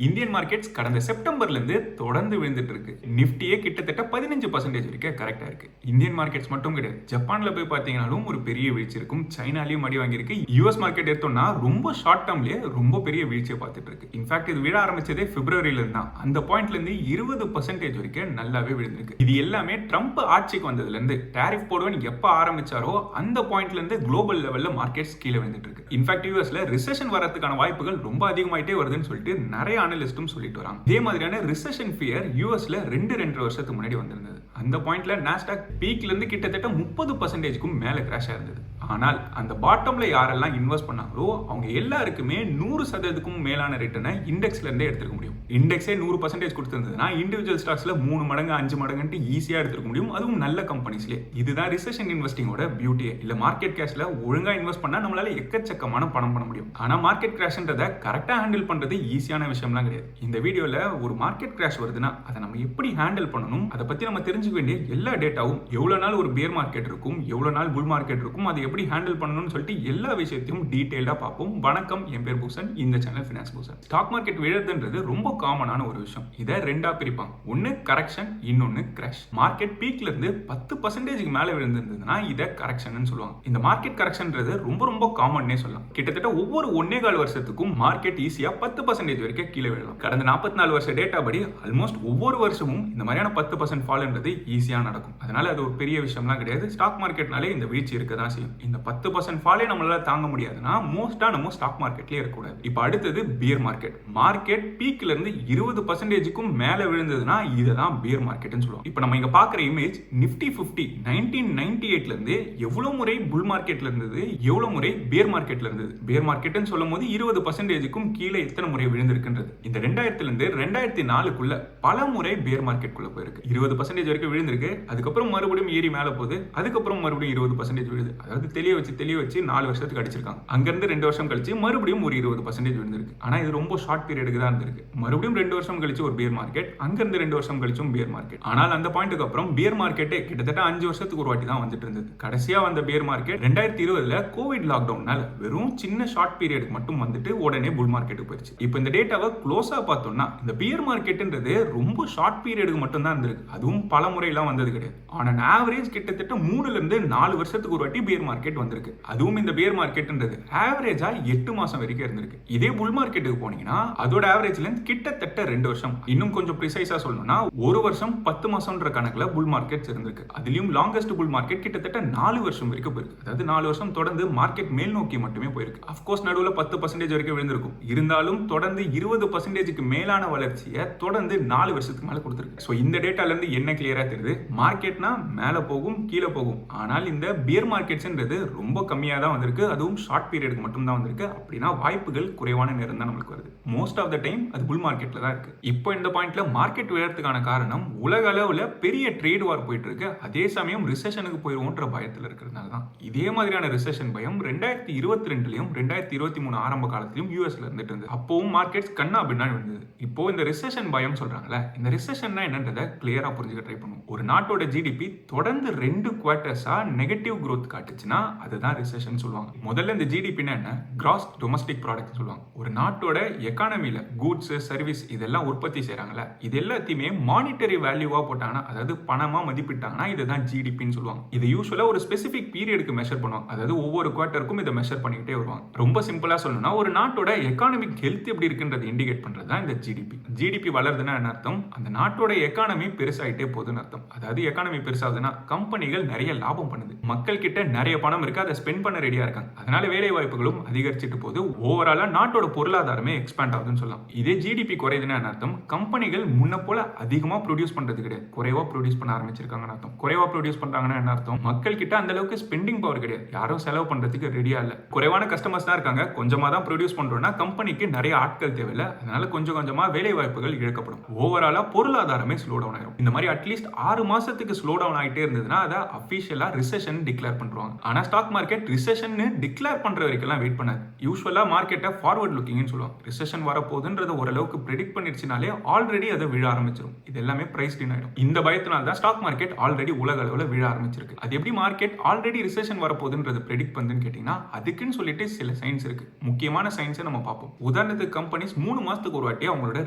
Indian markets கடந்த செப்டம்பர்ல இருந்து தொடர்ந்து விழுந்துட்டு இருக்கு. நிஃப்டியே கிட்டத்தட்ட 15% வரைக்கும் கரெக்டா இருக்கு. இந்தியன் மார்க்கெட்ஸ் மட்டும் கிடையாது, ஜப்பான்ல போய் பாத்தீங்கன்னாலும் ஒரு பெரிய வீழ்ச்சி இருக்கும். சைனாலையும் அடி வாங்கியிருக்கு. யூஎஸ் மார்க்கெட் எடுத்தோம்னா ரொம்ப ஷார்ட் டேர்ம்லயே ரொம்ப பெரிய வீழ்ச்சியை பார்த்துட்டு இருக்கு. இன்ஃபேக்ட் இது விழ ஆரம்பிச்சதே பிப்ரவரியில இருந்தா அந்த பாயிண்ட்ல இருந்து 20% வரைக்கும் நல்லாவே விழுந்திருக்கு. இது எல்லாமே ட்ரம்ப் ஆட்சிக்கு வந்ததுல இருந்து டாரிஃப் போடுவேன் எப்ப ஆரம்பிச்சாரோ அந்த பாயிண்ட்ல இருந்து குளோபல் லெவல்ல மார்க்கெட்ஸ் கீழே வந்துட்டு இருக்கு. இன்ஃபேக்ட் யூஎஸ்ல ரிசெஷன் வரதுக்கான வாய்ப்புகள் ரொம்ப அதிகமாயிட்டே வருதுன்னு சொல்லிட்டு நிறைய அனலிஸ்டும் சொல்லிட்டு வராங்க. இதே மாதிரியான ரிசெஷன் ஃபியர் யூஎஸ்ல 2 வருஷத்துக்கு முன்னாடி வந்திருந்தது. அந்த பாயிண்ட்ல நாஸ்டாக் பீக்ல இருந்து கிட்டத்தட்ட 30%க்கும் மேல கிராஷ் ஆயிருந்தது. ஆனால் அந்த பாட்டம்ல யாரெல்லாம் இன்வெஸ்ட் பண்ணாங்களோ அவங்க எல்லாருக்குமே 100%க்கும் மேலான ரிட்டர்னை இண்டெக்ஸ்ல இருந்தே எடுத்துக்க முடியும். இண்டெக்ஸே 100% கொடுத்திருந்ததுன்னா இண்டிவிஜுவல் ஸ்டாக்ஸ்ல 3 மடங்கு 5 மடங்குன்னு ஈஸியா எடுத்துக்க முடியும், அதுவும் நல்ல கம்பெனிஸ்லயே. இதுதான் ரிசெஷன் இன்வெஸ்டிங்கோட பியூட்டியே. இல்ல மார்க்கெட் கேஷ்ல ஒழுங்கா இன்வெஸ்ட் பண்ணா நம்மளால எக்கச்சக்கமான பணம் பண்ண முடியும். ஆனா மார்க்கெட் கிராஷ்ன்றதை கரெக்டா ஹேண்டில் பண்றது ஈஸியான விஷயம்லாம் கிடையாது. இந்த வீடியோல ஒரு மார்க்கெட் கிராஷ் வருதுன்னா அதை நம்ம எப்படி ஹேண்டில் பண்ணணும், அதை பத்தி நம்ம தெரிஞ்சுக்க வேண்டிய எல்லா டேட்டாவும், எவ்வளவு நாள் ஒரு பியர் மார்க்கெட் இருக்கும், எவ்வளவு நாள் புல் மார்க்கெட் இருக்கும், அதை எப்படி ஹேண்டில் பண்ணணும்னு சொல்லிட்டு எல்லா விஷயத்தையும் டீடைலா பார்ப்போம். வணக்கம், என் பேர் பூசன், இந்த சேனல் ஃபினான்ஸ் பூசன். ஸ்டாக் மார்க்கெட் விழுறதுன்றது ரொம்ப காமனான ஒரு விஷயம். இதை ரெண்டா பிரிப்பாங்க. ஒன்னு கரெக்ஷன், இன்னொன்னு கிராஷ். மார்க்கெட் பீக்ல இருந்து 10% மேல விழுந்திருந்ததுன்னா இதை கரெக்ஷன் சொல்லுவாங்க. இந்த மார்க்கெட் கரெக்ஷன்ன்றது ரொம்ப ரொம்ப காமன்னே சொல்லலாம். கிட்டத்தட்ட ஒவ்வொரு 1.25 வருஷத்துக்கும் மார்க்கெட் ஈஸியா 10% வரைக்கும் கீழே விழலாம். கடந்த 44 வருஷ டேட்டா படி ஆல்மோஸ்ட் ஒவ்வொரு வருஷமும் இந்த மாதிரியான 10% ஃபால்ன்றது ஈஸியா நடக்கும். அதனால அது ஒரு பெரிய விஷயம்லாம் கிடையாது. ஸ்டாக் மார்க்கெட்னாலே இந்த வீழ்ச்சி இருக்க தான் செய்யும். இந்த 10% ஃபாலே நம்மளால தாங்க முடியாதுன்னா மோஸ்டா நம்ம ஸ்டாக் மார்க்கெட்லயே இருக்கக்கூடாது. இப்போ அடுத்தது பியர் மார்க்கெட். மார்க்கெட் பீக்ல இருந்து 20%க்கும் மேல விழுந்ததுன்னா இதுதான் பியர் மார்க்கெட்னு சொல்லுவோம். இப்போ நம்ம இங்க பாக்குற இமேஜ் நிஃப்டி 50 1998ல இருந்து எவ்வளவு முறை புல் மார்க்கெட்ல இருந்தது, எவ்வளவு முறை பியர் மார்க்கெட்ல இருந்தது. பியர் மார்க்கெட்னு சொல்லும் போது 20%க்கும் கீழே எத்தனை முறை விழுந்திருக்குன்றது. இந்த 2000ல இருந்து 2004க்குள்ள பல முறை பியர் மார்க்கெட்குள்ள போயிருக்கு. 20% வரைக்கும் விழுந்திருக்கு. அதுக்கப்புறம் மறுபடியும் ஏறி மேல போகுது. அதுக்கப்புறம் மறுபடியும் 20% விழுது. அதாவது தெளிய வச்சு 4 வருஷத்துக்கு அடிச்சிருக்காங்க. அங்கிருந்து 2 வருஷம் கழிச்சு மறுபடியும் ஒரு 20% விழுந்திருக்கு. ஆனா இது ரொம்ப ஷார்ட் பீரியடுக்கு தான் இருந்திருக்கு. மறுபடியும் 2 வருஷம் கழிச்சு ஒரு பியர் மார்க்கெட், அங்கிருந்து 2 வருஷம் கழிச்சும் பியர் மார்க்கெட். ஆனால் அந்த பாயிண்ட்டுக்கு அப்புறம் பியர் மார்க்கெட்டே கிட்டத்தட்ட 5 வருஷத்துக்கு ஒரு வாட்டி தான் வந்துட்டு இருந்தது. கடைசியா வந்த பியர் மார்க்கெட் 2020ல கோவிட் லாக்டவுன்னால வெறும் சின்ன ஷார்ட் பீரியடுக்கு மட்டும் வந்துட்டு உடனே புல் மார்க்கெட்டுக்கு போயிடுச்சு. இப்போ இந்த டேட்டாவை க்ளோஸா பார்த்தோம்னா இந்த பியர் மார்க்கெட்ன்றது ரொம்ப ஷார்ட் பீரியடுக்கு மட்டும் தான் இருந்திருக்கு. அதுவும் பல முறையெல்லாம் வந்தது கிடையாது. ஆன் அன் ஆவரேஜ் கிட்டத்தட்ட 3ல இருந்து 4 வருஷத்துக்கு ஒரு வாட்டி பியர் மார்க்கெட் வந்திருக்கு. அதுவும் இந்த பியர் மார்க்கெட்ன்றது ஆவரேஜா 8 மாசம் வரைக்கும் இருந்திருக்கு. இதே புல் மார்க்கெட்டுக்கு போனீங்கன்னா அதோட ஆவரேஜ் லென்த் கிட்டத்தட்ட 2 வருஷம். இன்னும் கொஞ்சம் ப்ரிசைஸா சொல்லணும்னா 1 வருஷம் 10 மாசம்ன்ற கணக்குல புல் மார்க்கெட்ஸ் இருந்திருக்கு. அதுலயும் லாங்கஸ்ட் புல் மார்க்கெட் கிட்டத்தட்ட 4 வருஷம் வரைக்கும் போயிருக்கு. அதாவது 4 வருஷம் தொடர்ந்து மார்க்கெட் மேல் நோக்கி மட்டுமே போயிருக்கு. அஃப்கோர்ஸ் நடுவுல 10% வரைக்கும் விழுந்திருக்கும். இருந்தாலும் தொடர்ந்து 20%க்கு மேலான வளர்ச்சியை தொடர்ந்து 4 வருஷத்துக்கு மேல கொடுத்திருக்கு. சோ இந்த டேட்டால இருந்து என்ன கிளியரா தெரியுது, மார்க்கெட்னா மேல போகும் கீழே போகும். ஆனால் இந்த பியர் மார்க்கெட்ஸ்ன்றது ரொம்ப கம்மியா தான் வந்திருக்கு. அதுவும் ஷார்ட் பீரியடுக்கு மட்டும் தான் வந்திருக்கு. அப்படின்னா வாய்ப்புகள் குறைவான நேரம் தான் நமக்கு வருது. மோஸ்ட் ஆஃப் த டைம் அது புல் மார்க்கெட்ல தான் இருக்கு. இப்போ இந்த பாயிண்ட்ல மார்க்கெட் விழறதுக்கான காரணம் உலக அளவுல பெரிய ட்ரேட் வார் போயிட்டு இருக்கு. அதே சமயம் ரிசெஷனுக்கு போயிருவோன்ற பயத்துல இருக்கிறதுனால தான். இதே மாதிரியான ரிசெஷன் பயம் 2022லயும் 2023 ஆரம்ப காலத்திலும் யூஎஸ்ல இருந்துட்டு இருந்தது. அப்பவும் மார்க்கெட்ஸ் கண்ணா பின்னா விழுந்தது. இப்போ இந்த ரிசெஷன் பயம் சொல்றாங்கல்ல, இந்த ரிசெஷன்னா என்னன்றதை கிளியரா புரிஞ்சுக்க ட்ரை பண்ணுவோம். ஒரு நாட்டோட ஜிடிபி தொடர்ந்து 2 குவார்ட்டர்ஸா நெகட்டிவ் growth காட்டுச்சுன்னா அதுதான் ரிசெஷன் சொல்லுவாங்க. முதல்ல இந்த ஜிடிபினா என்ன, கிராஸ் டொமஸ்டிக் ப்ராடக்ட் சொல்லுவாங்க. ஒரு நாட்டோட எக்கானமில கூட்ஸ் சர்வீஸ் இதெல்லாம் உற்பத்தி செய்றாங்கல்ல, இது எல்லாத்தையுமே மானிட்டரி வேல்யூவா போட்டாங்கன்னா, அதாவது பணமா மதிப்பிட்டாங்கன்னா இதுதான் ஜிடிபின்னு சொல்லுவாங்க. இது யூசுவலா ஒரு ஸ்பெசிபிக் பீரியடுக்கு மெஷர் பண்ணுவாங்க. அதாவது ஒவ்வொரு குவார்ட்டருக்கும் இதை மெஷர் பண்ணிக்கிட்டே வருவாங்க. ரொம்ப சிம்பிளா சொல்லணும்னா ஒரு நாட்டோட எக்கானமிக் ஹெல்த் எப்படி இருக்குன்றது இண்டிகேட் பண்றது தான் இந்த ஜிடிபி. ஜிடிபி வளருதுன்னா என்ன அர்த்தம், அந்த நாட்டோட எக்கானமி பெருசாயிட்டே போகுதுன்னு அர்த்தம். அதாவது எக்கானமி பெருசாகுதுன்னா கம்பெனிகள் நிறைய லாபம் பண்ணுது, மக்கள் கிட்ட நிறைய பணம் இருக்கு, அதை ஸ்பெண்ட் பண்ண ரெடியா இருக்காங்க. அதனால வேலை வாய்ப்புகளும் அதிகரிச்சுட்டு போகுது. ஓவராலா நாட்டோட பொருளாதாரமே எக்ஸ்பேண்ட் ஆகுதுன்னு சொல்லலாம். இதே ஜிடிபி குறையுதுன்னா என்ன அர்த்தம், கம்பெனிகள் முன்ன போல அதிகமா ப்ரொடியூஸ் பண்றது கிடையாது, குறைவா ப்ரொடியூஸ் பண்ண ஆரம்பிச்சிருக்காங்கன்னு அர்த்தம். குறைவா ப்ரொடியூஸ் பண்றாங்கன்னா என்ன அர்த்தம், மக்கள் கிட்ட அந்த அளவுக்கு ஸ்பெண்டிங் பவர் கிடையாது, யாரும் செலவு பண்றதுக்கு ரெடியா இல்ல. குறைவான கஸ்டமர்ஸ் தான் இருக்காங்க, கொஞ்சமா தான் ப்ரொடியூஸ் பண்றோம்னா கம்பெனிக்கு நிறைய ஆட்கள் தேவையில்லை. அதனால கொஞ்சம் கொஞ்சமா வேலை வாய்ப்புகள் இழக்கப்படும். ஓவராலா பொருளாதாரமே ஸ்லோ டவுன் ஆயிரும். இந்த மாதிரி அட்லீஸ்ட் 6 மாசத்துக்கு ஸ்லோ டவுன் ஆகிட்டே இருந்ததுன்னா அதை அபிஷியலா ரிசெஷன் டிக்ளேர் பண்றாங்க. ஆனா ஆனா ஸ்டாக் மார்க்கெட் ரிசெஷன் டிக்ளேர் பண்ற வரைக்கும் வெயிட் பண்ணாது. யூசுவலா மார்க்கெட்டை ஃபார்வர்ட் லுக்கிங்னு சொல்லுவாங்க. ரிசெஷன் வரப்போகுதுன்றத ஓரளவுக்கு ப்ரெடிக்ட் பண்ணிருச்சுனாலே ஆல்ரெடி அதை விழ ஆரம்பிச்சிடும். இது எல்லாமே பிரைஸ் இன் ஆயிடும். இந்த பயத்தினால தான் ஸ்டாக் மார்க்கெட் ஆல்ரெடி உலக அளவில் விழ ஆரம்பிச்சிருக்கு. அது எப்படி மார்க்கெட் ஆல்ரெடி ரிசெஷன் வரப்போகுதுன்றத ப்ரெடிக்ட் பண்ணுன்னு கேட்டீங்கன்னா அதுக்குன்னு சொல்லிட்டு சில சைன்ஸ் இருக்கு. முக்கியமான சைன்ஸை நம்ம பார்ப்போம். உதாரணத்துக்கு கம்பெனிஸ் 3 மாசத்துக்கு ஒரு வாட்டி அவங்களோட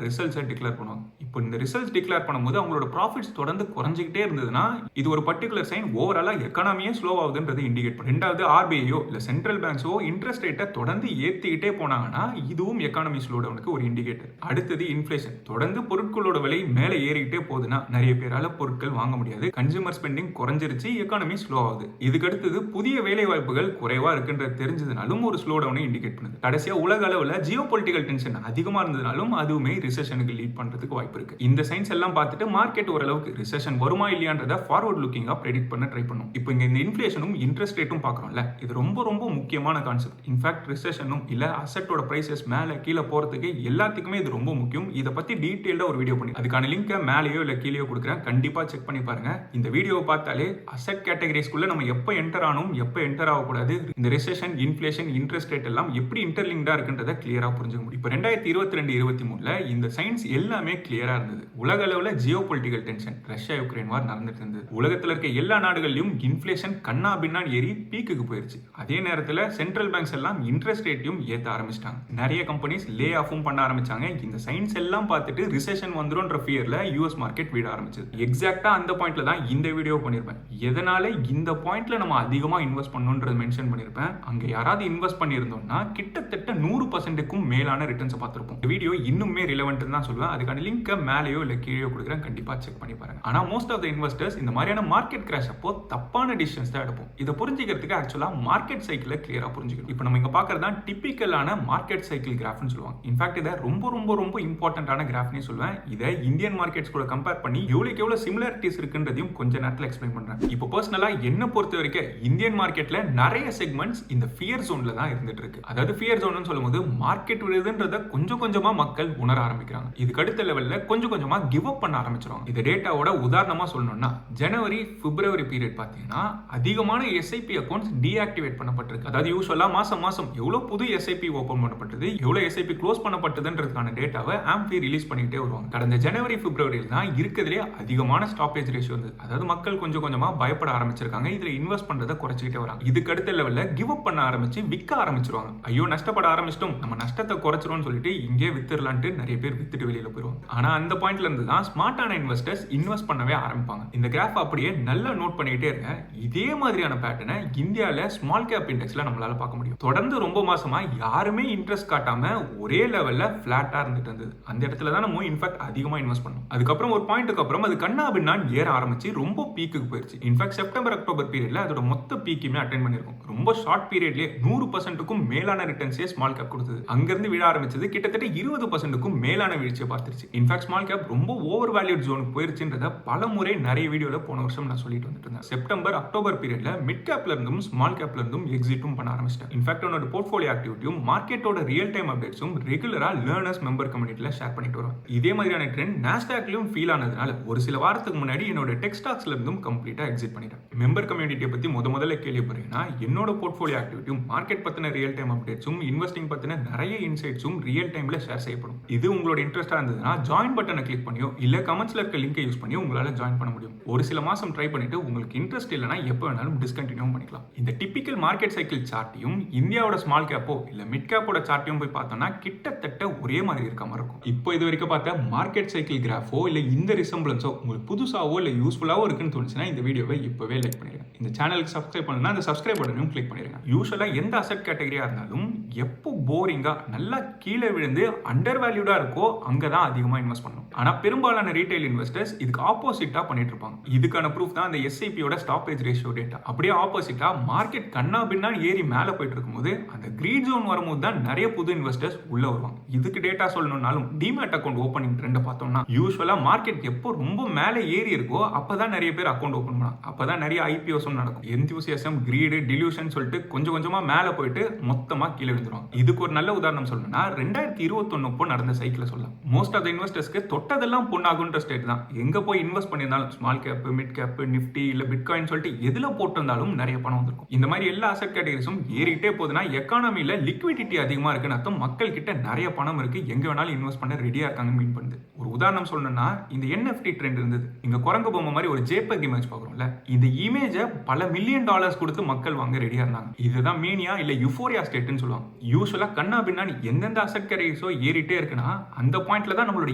ரிசல்ட்ஸை டிக்ளேர் பண்ணுவாங்க. இப்போ இந்த ரிசல்ட்ஸ் டிக்ளேர் பண்ணும்போது அவங்களோட ப்ராஃபிட்ஸ் தொடர்ந்து குறைஞ்சிக்கிட்டே இருந்ததுன்னா இது ஒரு பர்டிகுலர் சைன் ஓவராலா எக்கானமியே ஸ்லோ ஆகுதுன்றது இண்டிகேட் பண்ணும். ரெண்டாவது ஆர்பிஐயோ இல்ல சென்ட்ரல் பேங்க்ஸோ இன்ட்ரெஸ்ட் ரேட்டை தொடர்ந்து ஏத்திக்கிட்டே போனாங்கன்னா இதுவும் எக்கானமி ஸ்லோ டவுனுக்கு ஒரு இண்டிகேட்டர். அடுத்தது இன்ஃபிளேஷன். தொடர்ந்து பொருட்களோட விலை மேலே ஏறிக்கிட்டே போகுதுன்னா நிறைய பேரால பொருட்கள் வாங்க முடியாது. கன்சூமர் ஸ்பெண்டிங் குறைஞ்சிருச்சு, எக்கானமி ஸ்லோ ஆகுது. இதுக்கு அடுத்தது புதிய வேலை வாய்ப்புகள் குறைவா இருக்குன்றது தெரிஞ்சதுனாலும் ஒரு ஸ்லோ டவுனை இண்டிகேட் பண்ணுது. கடைசியா உலக அளவில் ஜியோ பொலிட்டிக்கல் டென்ஷன் அதிகமா இருந்ததுனாலும் அதுவுமே ரிசெஷனுக்கு லீட் பண்றதுக்கு வாய்ப்பு இருக்கு. இந்த சைன்ஸ் எல்லாம் பார்த்துட்டு மார்க்கெட் ஓரளவுக்கு ரிசெஷன் வருமா இல்லையான்றத ஃபார்வர்ட் லுக்கிங்கா ப்ரெடிக்ட் பண்ண ட்ரை பண்ணும். இப்போ இங்க இந்த இன்ஃபிளேஷனும் இன்ட்ரெஸ்ட் ரேட்டும் பார்க்கறோம்ல, இது ரொம்ப ரொம்ப முக்கியமான கான்செப்ட். இன்ஃபேக்ட் ரிசெஷனும் இல்ல அசெட்டோட பிரைசஸ் மேல கீழே போறதுக்கு எல்லாத்துக்குமே இது ரொம்ப முக்கியம். இதை பத்தி டீடைல்டா ஒரு வீடியோ பண்ணி அதுக்கான லிங்கை மேலேயோ இல்ல கீழேயோ கொடுக்குறேன். கண்டிப்பா செக் பண்ணி பாருங்க. இந்த வீடியோவை பார்த்தாலே அசெட் கேட்டகரிஸ்குள்ள நம்ம எப்போ என்டர் ஆனோம் எப்போ என்டர் ஆகக்கூடாது, இந்த ரிசெஷன் இன்ஃபிளேஷன் இன்ட்ரெஸ்ட் ரேட் எல்லாம் எப்படி இன்டர்லிங்க்டா இருக்குன்றத கிளியரா புரிஞ்சுக்க முடியும். இப்போ 2022-23 இந்த சைன்ஸ் எல்லாமே கிளியரா இருந்தது. உலக அளவில் Jio political tension, Russia Ukraine வார் நடந்துட்டு இருந்தது. உலகத்தில் இருக்க எல்லா நாடுகளிலும் இன்ஃபிளேஷன் கண்ணா பின்னா ஏறி பீக்குக்கு போயிருச்சு. அதே நேரத்தில் சென்ட்ரல் பேங்க்ஸ் எல்லாம் இன்ட்ரெஸ்ட் ரேட்டையும் ஏற்ற ஆரம்பிச்சிட்டாங்க. நிறைய கம்பெனிஸ் லே ஆஃபும் பண்ண ஆரம்பிச்சாங்க. இந்த சைன்ஸ் எல்லாம் பார்த்துட்டு ரிசெஷன் வந்துரும்ன்ற ஃபியர்ல யூஎஸ் மார்க்கெட் வீட ஆரம்பிச்சது. எக்ஸாக்டா அந்த பாயிண்ட்ல தான் இந்த வீடியோ பண்ணிருப்பேன். எதனால இந்த பாயிண்ட்ல நம்ம அதிகமா இன்வெஸ்ட் பண்ணணும்ன்றது மென்ஷன் பண்ணிருப்பேன். அங்க யாராவது இன்வெஸ்ட் பண்ணியிருந்தோம்னா கிட்டத்தட்ட 100%க்கும் மேலான ரிட்டர்ன்ஸ் பார்த்திருப்போம். இந்த வீடியோ இன்னுமே ரிலவென்ட் தான் சொல்லுவேன். அதுக்கான லிங்க் மேலேயோ இல்ல கீழே கொடுக்குறேன். கண்டிப்பா செக் பண்ணி பாருங்க. ஆனா மோஸ்ட் ஆஃப் த இன்வெஸ்டர்ஸ் இந்த மாதிரியான மார்க்கெட் கிராஷ் அப்போ தப்பான டிசிஷன்ஸ் தான் எடுப்போம். இதை புரிஞ்சுக்கிறதுக்கு ஆக்சுவலா மார்க்கெட் சைக்கிளை கிளியரா புரிஞ்சுக்கணும். இப்போ நம்ம இங்க பாக்குறது தான் டிபிக்கலான மார்க்கெட் சைக்கிள் கிராஃப்னு சொல்லுவாங்க. இன்ஃபேக்ட் இதை ரொம்ப ரொம்ப ரொம்ப இம்பார்ட்டன்டான கிராஃப்னே சொல்லுவேன். இதை இந்தியன் மார்க்கெட்ஸ் கூட கம்பேர் பண்ணி எவ்வளவு சிமிலாரிட்டிஸ் இருக்குன்றதையும் கொஞ்ச நேரத்தில் எக்ஸ்பிளைன் பண்றேன். இப்போ பர்சனலா என்ன பொறுத்த வரைக்கும் இந்தியன் மார்க்கெட்ல நிறைய செக்மெண்ட்ஸ் இந்த ஃபியர் ஜோன்ல தான் இருந்துட்டு இருக்கு. அதாவது ஃபியர் ஜோன் சொல்லும்போது மார்க்கெட் விழுதுன்றத கொஞ்சம் கொஞ்சமா மக்கள் உணர ஆரம்பிக்கிறாங்க. இதுக்கு அடுத்த லெவல்ல கொஞ்சம் கொஞ்சமா கிவ் அப் பண்ண ஆரம்பிச்சிருவாங்க. இந்த டேட்டாவோட உதாரணமா சொல்லணும்னா ஜனவரி பிப்ரவரி பீரியட் பாத்தீங்கன்னா அதிகமான எஸ்ஐபி அக்கௌண்ட்ஸ் டீஆக்டிவேட் பண்ணப்பட்டிருக்கு. அதாவது யூசுவலா மாசம் எவ்வளவு புது எஸ்ஐபி ஓபன் பண்ணப்பட்டது, எவ்வளவு எஸ்ஐபி க்ளோஸ் பண்ணப்பட்டதுன்றதுக்கான டேட்டாவை ஆம்பி ரிலீஸ் பண்ணிக்கிட்டே வருவாங்க. கடந்த ஜனவரி பிப்ரவரியில் தான் இருக்கிறதுலே அதிகமான ஸ்டாப்பேஜ் ரேஷியோ இருந்தது. அதாவது மக்கள் கொஞ்சம் கொஞ்சமா பயப்பட ஆரம்பிச்சிருக்காங்க. இதுல இன்வெஸ்ட் பண்றதை குறைச்சிக்கிட்டே வராங்க. இதுக்கு அடுத்த லெவல்ல கிவ் அப் பண்ண ஆரம்பிச்சு விற்க ஆரம்பிச்சிருவாங்க. ஐயோ நஷ்டப்பட ஆரம்பிச்சிட்டோம், நம்ம நஷ்டத்தை குறைச்சிரும் சொல்லிட்டு இங்கே வித்துடலான்ட்டு நிறைய பேர் வித்துட்டு வெளியில போயிருவாங்க. ஆனா அந்த பாயிண்ட்ல இருந்து தான் ஸ்மார்ட்டான இன்வெஸ்டர்ஸ் இன்வெஸ்ட் பண்ணவே ஆரம்பிப்பாங்க. இந்த கிராஃப் அப்படியே நல்லா நோட் பண்ணிக்கிட்டே இருங்க. இதே மாதிரியான பேட்டர்னை இந்தியால ஸ்மால் கேப் இண்டெக்ஸ்ல நம்மளால பார்க்க முடியும். தொடர்ந்து ரொம்ப மாசமா யாருமே இன்ட்ரெஸ்ட் காட்டாம ஒரே லெவல்ல பிளாட்டா இருந்துட்டு இருந்தது. அந்த இடத்துல தான் நம்ம இன்ஃபேக்ட் அதிகமா இன்வெஸ்ட் பண்ணோம். அதுக்கப்புறம் ஒரு பாயிண்ட்டுக்கு அப்புறம் அது கண்ணா பின்னான் ஏற ஆரம்பிச்சு ரொம்ப பீக்குக்கு போயிருச்சு. இன்ஃபேக்ட் செப்டம்பர் அக்டோபர் பீரியட்ல அதோட மொத்த பீக்குமே அட்டெண்ட் பண்ணிருக்கும். ரொம்ப ஷார்ட் பீரியட்லயே 100%க்கும் மேலான ரிட்டர்ன்ஸே ஸ்மால் கேப் கொடுத்தது. அங்கிருந்து விழ ஆரம்பிச்சது கிட்டத்தட்ட 20%க்கும் மேலான வீழ்ச்சியை பார்த்துருச்சு. இன்ஃபேக்ட் ஸ்மால் கேப் ரொம்ப ஓவர் வேல்யூட் ஜோனுக்கு போயிருச்சுன்றத பல முறை நிறைய வீடியோல போன வருஷம் நான் சொல்லிட்டு வந்துட்டு இருந்தேன். செப்டம்பர் அக்டோபர் பீரியட்ல மிட் கேப்ல இருந்தும் ஸ்மால் கேப்ல இருந்தும் எக்ஸிட்டும் பண்ண ஆரம்பிச்சிட்டேன். இன்ஃபேக்ட் உன்னோட போர்ட்ஃபோலியோ ஆக்டிவிட்டியும் மார்க்கெட்டோட ரியல் டைம் அப்டேட்ஸும் ரெகுலரா லேர்னர்ஸ் மெம்பர் கம்யூனிட்டில ஷேர் பண்ணிட்டு வரோம். இதே மாதிரியான ட்ரெண்ட் நாஸ்டாக்லயும் ஃபீல் ஆனதுனால ஒரு சில வாரத்துக்கு முன்னாடி என்னோட டெக் ஸ்டாக்ஸ்ல இருந்தும் கம்ப்ளீட்டா எக்ஸிட் பண்ணிட்டேன். மெம்பர் கம்யூனிட்டியை பத்தி முதல்ல கேள்விப்படுறீங்கன்னா என்னோட போர்ட்ஃபோலியோ ஆக்டிவிட்டியும் மார்க்கெட் பத்தின ரியல் டைம் அப்டேட்ஸும் இன்வெஸ்டிங் பத்தின நிறைய இன்சைட்ஸும் ரியல் டைம்ல ஷேர் செய்யப்படும். இது உங்களோட இன்ட்ரெஸ்டா இருந்ததுன்னா ஜாயின் பட்டனை கிளிக் பண்ணியோ இல்ல கமெண்ட்ஸ்ல இருக்க லிங்கை யூஸ் பண்ணி உங்களால ஜாயின் பண்ண முடியும். ஒரு சில மாசம் ட்ரை பண்ணிட்டு உங்களுக்கு இன்ட்ரெஸ்ட் இல்லைன்னா எப்போ வேணாலும் டிஸ்கண்டினியூ பண்ணிக்கலாம். இந்த டிபிக்கல் மார்க்கெட் சைக்கிள் சார்ட்டையும் இந்தியாவோட ஸ்மால் கேப்போ இல்ல மிட் கேப்போட சார்ட்டையும் போய் பார்த்தோம்னா கிட்டத்தட்ட ஒரே மாதிரி இருக்க மாதிரி இருக்கும். இப்போ இது வரைக்கும் பார்த்த மார்க்கெட் சைக்கிள் கிராஃபோ இல்ல இந்த ரிசம்பிளன்ஸோ உங்களுக்கு புதுசாவோ இல்ல யூஸ்ஃபுல்லாவோ இருக்குன்னு தோணுச்சுன்னா இந்த வீடியோவை இப்பவே லைக் பண்ணிருங்க. இந்த சேனலுக்கு சப்ஸ்கிரைப் பண்ணணும்னா அந்த சப்ஸ்கிரைப் பட்டனையும் கிளிக் பண்ணிருங்க. யூசுவலா எந்த அசெட் கேட்டகரியா இருந்தாலும் எப்போ போரிங்கா நல்லா கீழே விழுந்து அண்டர் வேல்யூடா இருக்கோ அங்கதான் அதிகமா இன்வெஸ்ட் பண்ணணும். ஆனா பெரும்பாலான ரீட்டைல் இன்வெஸ்டர்ஸ் இதுக்கு ஆப்போசிட்டா பண்ணிட்டு இருப்பாங்க. இதுக்கான ப்ரூஃப் தான் அந்த எஸ்ஐபியோட ஸ்டாப்பேஜ் ரேஷியோ டேட்டா. அப்படியே ஆப்போசிட்டா மார்க்கெட் கண்ணா பின்னா ஏறி மேல போயிட்டு இருக்கும்போது அந்த கிரீன் ஜோன் வரும்போது தான் நிறைய புது இன்வெஸ்டர்ஸ் உள்ள வருவாங்க. இதுக்கு டேட்டா சொல்லணும்னாலும் டிமேட் அக்கௌண்ட் ஓப்பனிங் ட்ரெண்ட் பார்த்தோம்னா யூசுவலா மார்க்கெட் எப்போ ரொம்ப மேலே ஏறி இருக்கோ அப்பதான் நிறைய பேர் அக்கௌண்ட் ஓப்பன் பண்ணாங்க. அப்பதான் நிறைய ஐபிஓ ஜீரோஸும் நடக்கும். எந்தூசியாசம், கிரீடு, டிலூஷன் சொல்லிட்டு கொஞ்சம் கொஞ்சமா மேல போயிட்டு மொத்தமா கீழே விழுந்துருவாங்க. இதுக்கு ஒரு நல்ல உதாரணம் சொல்லணும்னா 2021 அப்போ நடந்த சைக்கிளை சொல்லலாம். மோஸ்ட் ஆஃப் த இன்வெஸ்டர்ஸ்க்கு தொட்டதெல்லாம் பொண்ணாகுன்ற ஸ்டேட் தான். எங்க போய் இன்வெஸ்ட் பண்ணியிருந்தாலும் small cap, mid cap, Nifty இல்ல பிட்காயின் சொல்லிட்டு எதுல போட்டிருந்தாலும் நிறைய பணம் வந்திருக்கும். இந்த மாதிரி எல்லா அசெட் கேட்டகரிஸும் ஏறிட்டே போகுதுன்னா எக்கானமில லிக்விடிட்டி அதிகமா இருக்குன்னு அர்த்தம். மக்கள் கிட்ட நிறைய பணம் இருக்கு, எங்க வேணாலும் இன்வெஸ்ட் பண்ண ரெடியா இருக்காங்கன்னு மீன் பண்ணுது. ஒரு உதாரணம் சொல்லணும்னா இந்த NFT ட்ரெண்ட் இருந்தது. இங்க குரங்கு பொம்மை மாதிரி ஒரு JPEG இமேஜ் பாக்குறோம்ல, இந்த இமேஜை பல மில்லியன் டாலர்ஸ் கொடுத்து மக்கள் வாங்க ரெடியா இருந்தாங்க. இதுதான் மேனியா இல்ல யூஃபோரியா ஸ்டேட்னு சொல்லுவாங்க. யூசுவலா கண்ணா பின்னாடி எந்தெந்த அசெட் கேட்டகரிஸோ ஏறிட்டே இருக்குன்னா அந்த பாயிண்ட்ல தான் நம்மளோட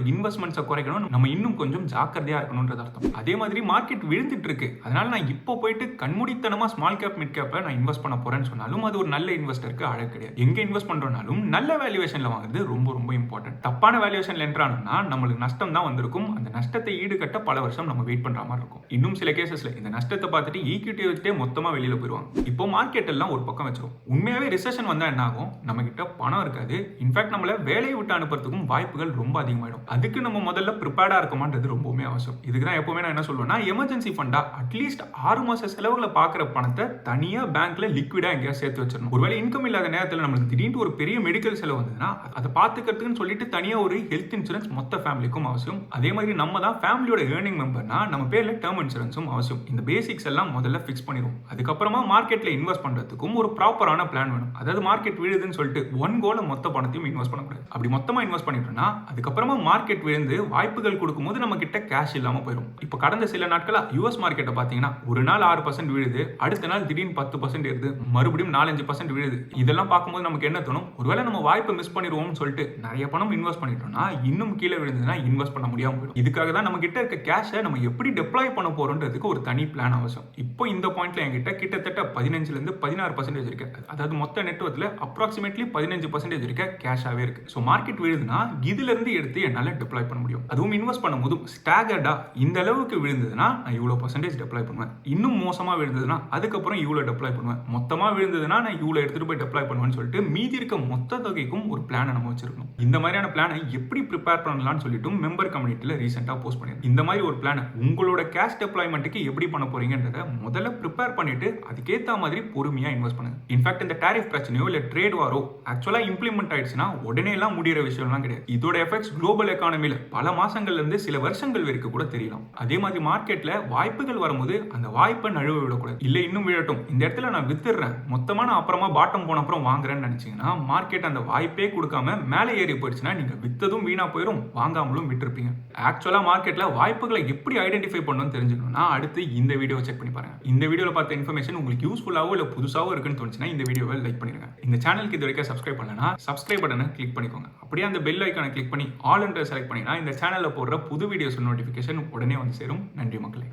இன்வெஸ்ட்மெண்ட்ஸை குறைக்கணும், நம்ம இன்னும் கொஞ்சம் ஜாக்கிரதையா இருக்கணும்ன்றது அர்த்தம். அதே மாதிரி மார்க்கெட் விழுந்துட்டு இருக்கு, அதனால நான் இப்போ போயிட்டு கண்மூடித்தனமா ஸ்மால் கேப், மிட் கேப்ல நான் இன்வெஸ்ட் பண்ண போறேன்னு சொன்னாலும் அது ஒரு நல்ல இன்வெஸ்டருக்கு அழகு கிடையாது. எங்க இன்வெஸ்ட் பண்றோம்னாலும் நல்ல வேல்யூவேஷன்ல வாங்குறது ரொம்ப ரொம்ப இம்பார்ட்டன்ட். தப்பான வேல்யூவேஷன்ல என்ட்ரானோம்னா நம்மளுக்கு நஷ்டம் தான் வந்திருக்கும். அந்த நஷ்டத்தை ஈடுகட்ட பல வருஷம் நம்ம வெயிட் பண்ற மாதிரி இருக்கும். இன்னும் சில கேசஸ்ல இந்த நஷ்டத்தை பார்த்துட்டு ஈக்விட்டி வச்சுட்டே மொத்தமா வெளியில போயிடுவாங்க. இப்போ மார்க்கெட் எல்லாம் ஒரு பக்கம் வச்சிரும். உண்மையாவே ரிசெஷன் வந்தா என்ன ஆகும்? நம்ம கிட்ட பணம் இருக்காது. இன்ஃபேக்ட் நம்மள வேலையை விட்டு அனுப்புறதுக்கும் வாய்ப்புகள் ரொம்ப அதிகமாயிடும். அதுக்கு நம்ம முதல்ல ப்ரிப்பேர்டா இருக்கமான்றது ரொம்பவுமே அவசியம். இதுக்கு தான் எப்பவுமே நான் என்ன சொல்லுவேன்னா, எமர்ஜென்சி ஃபண்டா அட்லீஸ்ட் 6 மாச செலவுகளை பாக்குற பணத்தை தனியா பேங்க்ல லிக்விடா எங்கேயாவது சேர்த்து வச்சிடணும். ஒருவேளை இன்கம் இல்லாத நேரத்தில் நம்மளுக்கு திடீர்னு ஒரு பெரிய மெடிக்கல் செலவு வந்ததுன்னா அதை பார்த்துக்கிறதுக்குன்னு சொல்லிட்டு தனியா ஒரு ஹெல்த் இன்சூரன்ஸ் மொத்த ஃபேமிலிக்கும் அவசியம். அதே மாதிரி நம்ம தான் ஃபேமிலியோட ஏர்னிங் மெம்பர்னா நம்ம பேர்ல டேர்ம் இன்சூரன்ஸும் அவசியம். இந்த பேசிக்ஸ் எல்லாம் முதல்ல ஃபிக்ஸ் பண்ணிடுவோம். அதுக்கப்புறமா மார்க்கெட்ல இன்வெஸ்ட் பண்றதுக்கும் ஒரு ப்ராப்பரான பிளான் வேணும். அதாவது மார்க்கெட் விழுதுன்னு சொல்லிட்டு ஒன் கோல மொத்த பணத்தையும் இன்வெஸ்ட் பண்ணக்கூடாது. அப்படி மொத்தமா இன்வெஸ்ட் பண்ணிட்டோம்னா அதுக்கப்புறமா மார்க்கெட் விழுந்து வாய்ப்புகள் கொடுக்கும்போது நம்ம கிட்ட கேஷ் இல்லாம போயிடும். இப்போ கடந்த சில நாட்களா யூஎஸ் மார்க்கெட்டை பாத்தீங்கன்னா ஒரு நாள் 6% விழுது, அடுத்த நாள் திடீர்னு 10% ஏறுது, மறுபடியும் 4-5% விழுது. இதெல்லாம் பார்க்கும்போது நமக்கு என்ன தோணும்? ஒருவேளை நம்ம வாய்ப்பை மிஸ் பண்ணிடுவோம்னு சொல்லிட்டு நிறைய பணம் இன்வெஸ்ட் பண்ணிட்டோம்னா இன்னும் கீழே விழுந்ததுன்னா இன்வெஸ்ட் பண்ண முடியாம போயிடும். இதுக்காக தான் நம்ம கிட்ட இருக்க கேஷை நம்ம எப்படி டெப்ளாய் பண்ண போறோம்ன்றதுக்கு ஒரு தனி பிளான் அவசியம். இப்போ இந்த பாயிண்ட்ல என்கிட்ட கிட்டத்தட்ட 15-16% இருக்கு. அதாவது மொத்த நெட்வொர்க்ல அப்ராக்சிமேட்லி 15% இருக்க கேஷாவே இருக்கு. ஸோ மார்க்கெட் விழுதுன்னா இதுல இருந்து எடுத்து என்னால டெப்ளாய் பண்ண முடியும். அதுவும் இன்வெஸ்ட் பண்ணும்போது ஸ்டாகர்டா இந்த அளவுக்கு விழுந்ததுன்னா நான் இவ்வளவு பர்சன்டேஜ் டெப்ளாய் பண்ணுவேன். இன்னும் மோசமா விழுந்ததுன்னா அதுக்கப்புறம் இவ்வளவு டெப்ளாய் பண்ணுவேன். மொத்தமா விழுந்ததுன்னா நான் இவ்வளவு எடுத்துட்டு போய் டெப்ளாய் பண்ணுவேன்னு சொல்லிட்டு மீதி இருக்க மொத்த தொகைக்கும் ஒரு பிளான் நம்ம வச்சிருக்கணும். இந்த மாதிரியான பிளானை எப்படி ப்ரிப்பேர் பண்ணலாம்னு சொல்லிட்டு மெம்பர் கம்யூனிட்டில ரீசெண்டா போஸ்ட் பண்ணிருக்கேன். இந்த மாதிரி ஒரு பிளான் உங்களோட கேஷ் டெப்ளாய்மெண்ட்டுக்கு எப்படி பண்ண போறீங்கன்றத முதல்ல ப்ரிப்பேர் பண்ணிட்டு அதுக்கேற்ற மாதிரி பொறுமையா இன்வெஸ்ட் பண்ணுங்க. இன்ஃபேக்ட் இந்த டாரிஃப் பிரச்சனையோ இல்ல ட்ரேட் வாரோ ஆக்சுவலா இம்ப்ளிமெண்ட் ஆயிடுச்சுன்னா உடனே எல்லாம் முடிகிற விஷயம்லாம் கிடையாது. இதோட எஃபெக்ட்ஸ் குளோபல் எக்கானமில பல மாசங்கள்ல இருந்து சில வருஷங்கள் வரைக்கும் கூட தெரியலாம். அதே மாதிரி மார்க்கெட்ல வாய்ப்புகள் வரும்போது அந்த வாய்ப்பை நழுவ விடக்கூடாது. இல்ல இன்னும் விழட்டும், இந்த இடத்துல நான் வித்துடுறேன், மொத்தமா நான் அப்புறமா பாட்டம் போன அப்புறம் வாங்குறேன்னு நினைச்சீங்கன்னா மார்க்கெட் அந்த வாய்ப்பே கொடுக்காம மேலே ஏறி போயிடுச்சுன்னா நீங்க வித்ததும் வீணா போயிடும், வாங்காமலும் விட்டுருப்பீங்க. ஆக்சுவலா மார்க்கெட்ல வாய்ப்புகளை எப்படி ஐடென்டிஃபை பண்ணணும்னு தெரிஞ்சுக்கணும்னா அடுத்து இந்த வீடியோ செக் பண்ணி பாருங்க. இந்த வீடியோல பார்த்த இன்ஃபர்மேஷன் உங்களுக்கு யூஸ்ஃபுல்லாவோ இல்ல புதுசாவோ இருக்குன்னு தோணுச்சுன்னா இந்த வீடியோவை லைக் பண்ணிருங்க. இந்த சேனலுக்கு இது வரைக்கும் சப்ஸ்கிரைப் பண்ணலனா சப்ஸ்கிரைப் பட்டனை கிளிக் பண்ணிக்கோங்க. அப்படியே அந்த பெல் ஐக்கானை கிளிக் பண்ணி ஆல் என்ற செலக்ட் பண்ணினா இந்த சேனல்ல போடுற புது வீடியோஸ் நோட்டிஃபிகேஷன் உடனே வந்து சேரும். நன்றி மக்களே.